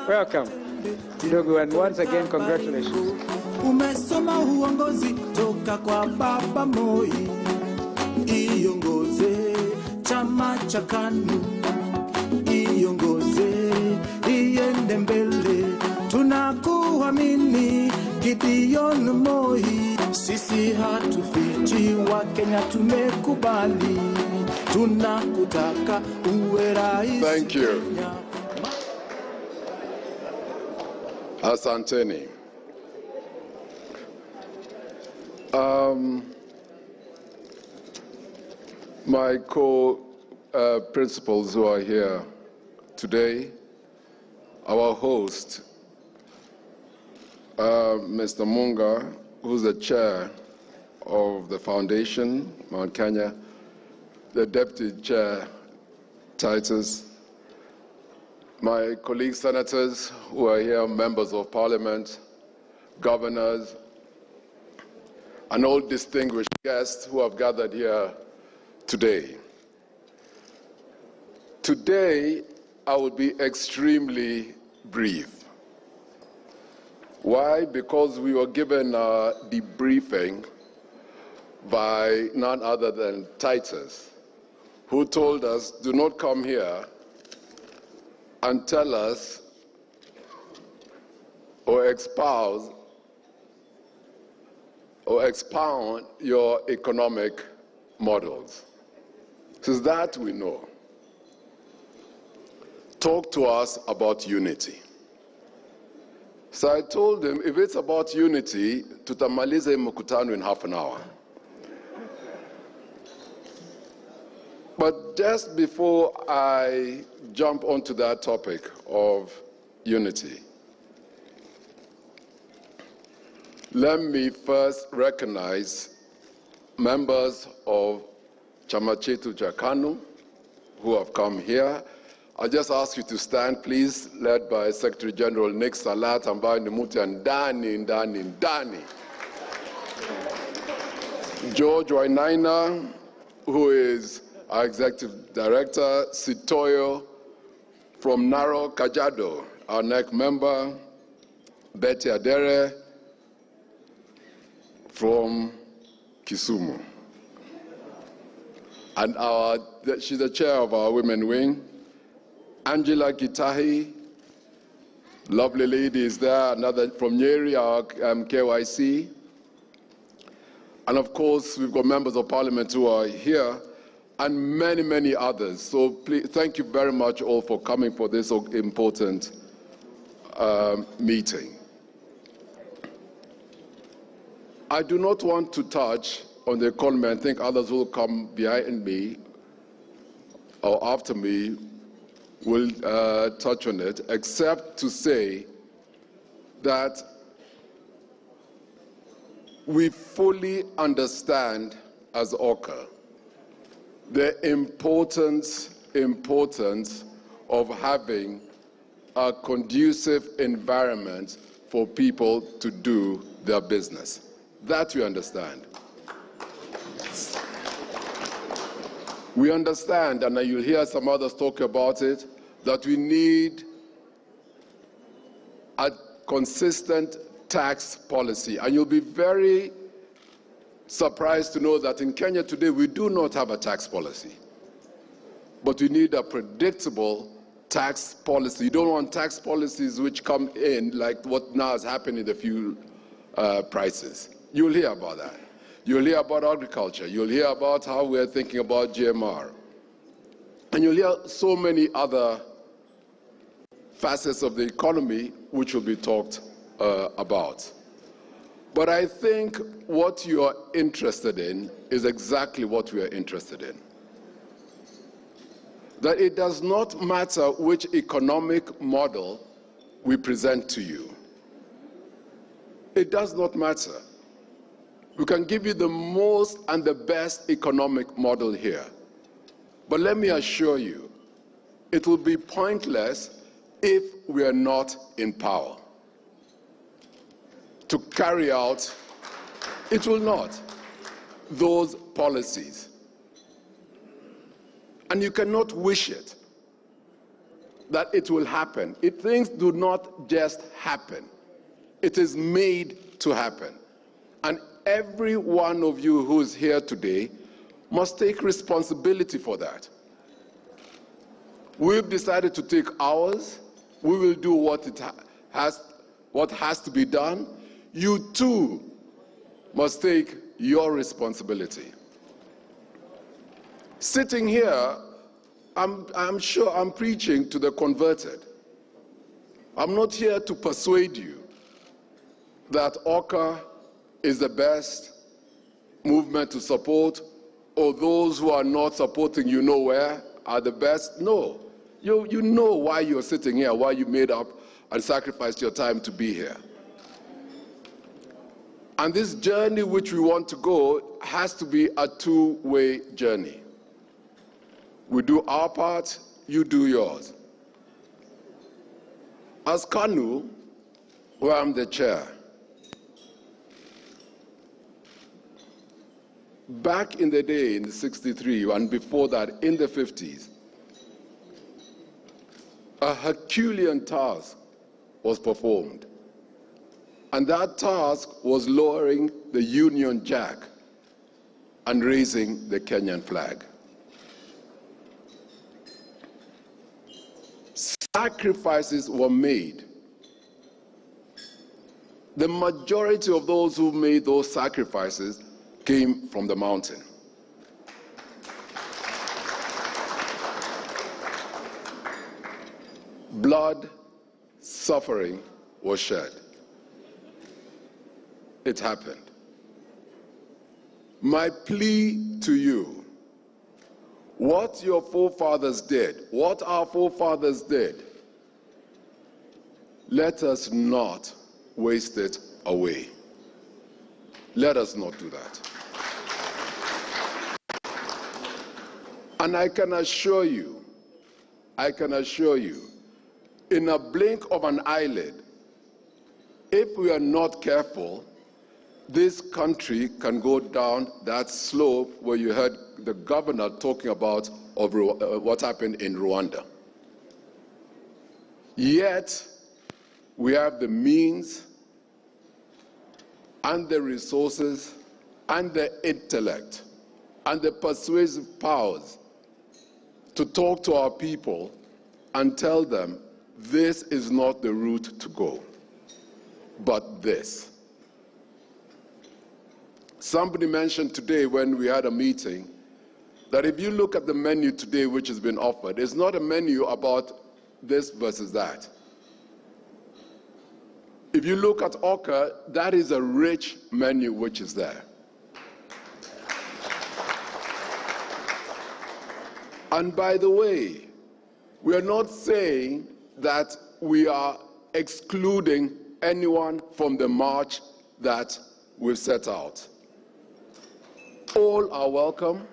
Welcome, ndugu, and once again, congratulations. Umesoma uongozi toka kwa Baba Moi, iongoze chama cha KANU, iongoze iende mbele, tunakuamini Gideon Moi, sisi hatufichi, wa Kenya tumekubali, tunakutaka uwe rais. Thank you. Asanteni. My co-principals who are here today, our host, Mr. Munga, who's the chair of the foundation, Mount Kenya, the deputy chair, Titus, my colleague senators who are here, members of parliament, governors, and all distinguished guests who have gathered here today. Today, I will be extremely brief. Why? Because we were given a debriefing by none other than Titus, who told us, do not come here and tell us or espouse or expound your economic models. Since that we know. Talk to us about unity. So I told him, if it's about unity, tutamalize mkutano in half an hour. But just before I jump onto that topic of unity, let me first recognize members of Chama Chetu cha KANU who have come here. I'll just ask you to stand, please, led by Secretary General Nick Salat, ambaye ni mtu ya ndani. George Wainaina, who is our Executive Director, Sitoyo from Narok, Kajiado, our NEC member, Betty Adere from Kisumu. And she's the chair of our women wing. Angela Gitahi, lovely lady is there, another from Nyeri, our KYC. And of course, we've got members of parliament who are here, and many, many others. So please, thank you very much all for coming for this important meeting. I do not want to touch on the economy. I think others will come behind me or after me will touch on it, except to say that we fully understand as OCA the importance of having a conducive environment for people to do their business. That we understand. We understand, and you'll hear some others talk about it, that we need a consistent tax policy. And you'll be very surprised to know that in Kenya today, we do not have a tax policy. But we need a predictable tax policy. You don't want tax policies which come in like what now has happened in the fuel prices. You'll hear about that. You'll hear about agriculture. You'll hear about how we're thinking about GMR. And you'll hear so many other facets of the economy which will be talked about. But I think what you are interested in is exactly what we are interested in. That it does not matter which economic model we present to you. It does not matter. We can give you the most and the best economic model here. But let me assure you, it will be pointless if we are not in power to carry out, it will not, those policies. And you cannot wish it. that it will happen. Things do not just happen. It is made to happen. And every one of you who is here today must take responsibility for that. We've decided to take ours. We will do what has to be done. You too must take your responsibility. Sitting here, I'm sure I'm preaching to the converted. I'm not here to persuade you that OCA is the best movement to support, or those who are not supporting you nowhere are the best. No. You know why you're sitting here, why you made up and sacrificed your time to be here. And this journey which we want to go has to be a two-way journey. We do our part, you do yours. As KANU, where I'm the chair, back in the day, in '63, and before that, in the '50s, a Herculean task was performed. And that task was lowering the Union Jack and raising the Kenyan flag. Sacrifices were made. The majority of those who made those sacrifices came from the mountain. Blood, suffering was shed. It happened. My plea to you, what your forefathers did, what our forefathers did, let us not waste it away. Let us not do that. And I can assure you, in a blink of an eyelid, if we are not careful, this country can go down that slope where you heard the governor talking about what happened in Rwanda. Yet, we have the means and the resources and the intellect and the persuasive powers to talk to our people and tell them this is not the route to go, but this. Somebody mentioned today when we had a meeting that if you look at the menu today which has been offered, it's not a menu about this versus that. If you look at OCA, that is a rich menu which is there. And by the way, we are not saying that we are excluding anyone from the march that we've set out. All are welcome.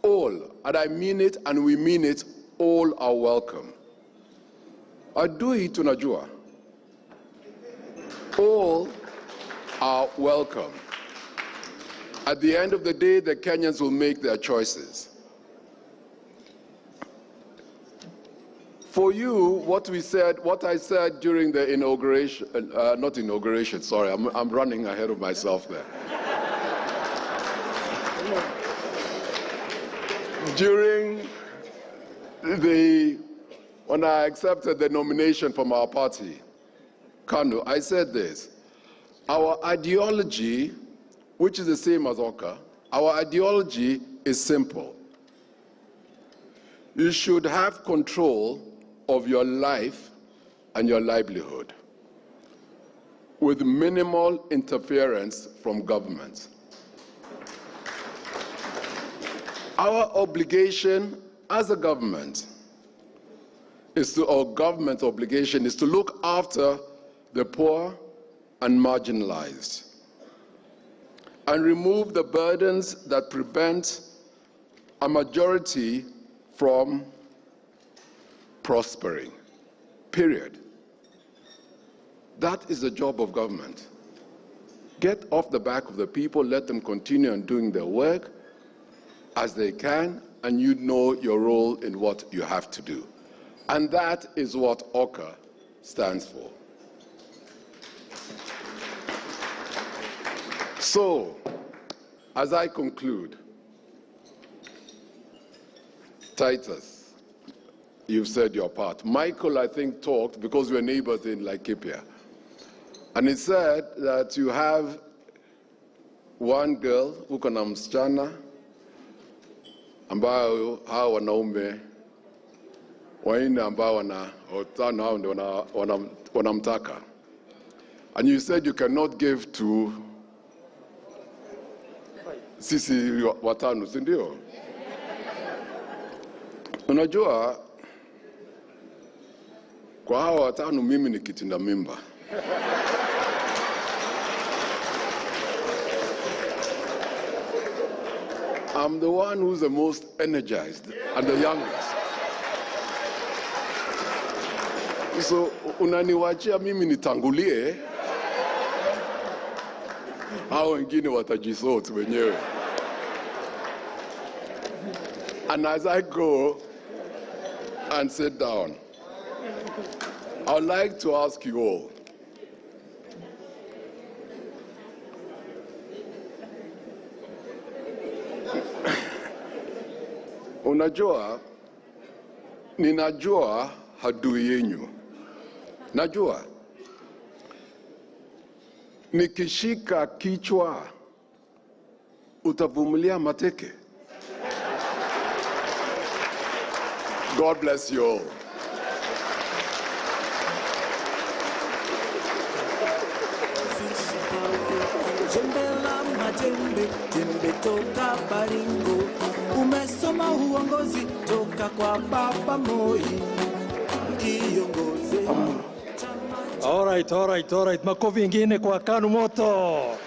All, and I mean it and we mean it, all are welcome. Adui tunajua. All are welcome. At the end of the day, the Kenyans will make their choices. For you, what I said during the inauguration, not inauguration, sorry, I'm running ahead of myself there. When I accepted the nomination from our party, KANU, I said this: our ideology, which is the same as OCA, our ideology is simple. You should have control of your life and your livelihood with minimal interference from government. Our obligation as a government government's obligation is to look after the poor and marginalized and remove the burdens that prevent a majority from prospering, period. That is the job of government. Get off the back of the people, let them continue on doing their work as they can, and you know your role in what you have to do. And that is what OCA stands for. So, as I conclude, Titus, you've said your part. Michael, I think, talked because we're neighbors in Laikipia. And he said that you have one girl, uko na msichana, ambao hao wanaume waine ambao watano hao ndio wanamtaka. And you said you cannot give to sisi watano, si ndio? Unajua, kwa hao watano mimi ni kitinda mimba. I'm the one who's the most energized and the youngest. So, unaniwachia mimi nitangulie, hao wengine watajisort wenyewe. And as I go and sit down, I would like to ask you all, unajua, ninajua hadui yenyu. Najua, nikishika kichwa, utavumilia mateke. God bless you all. Jembe toka Baringo, umesoma uongozi toka kwa Baba Moi, kiongozi. All right. Makofi ingine kwa KANU moto.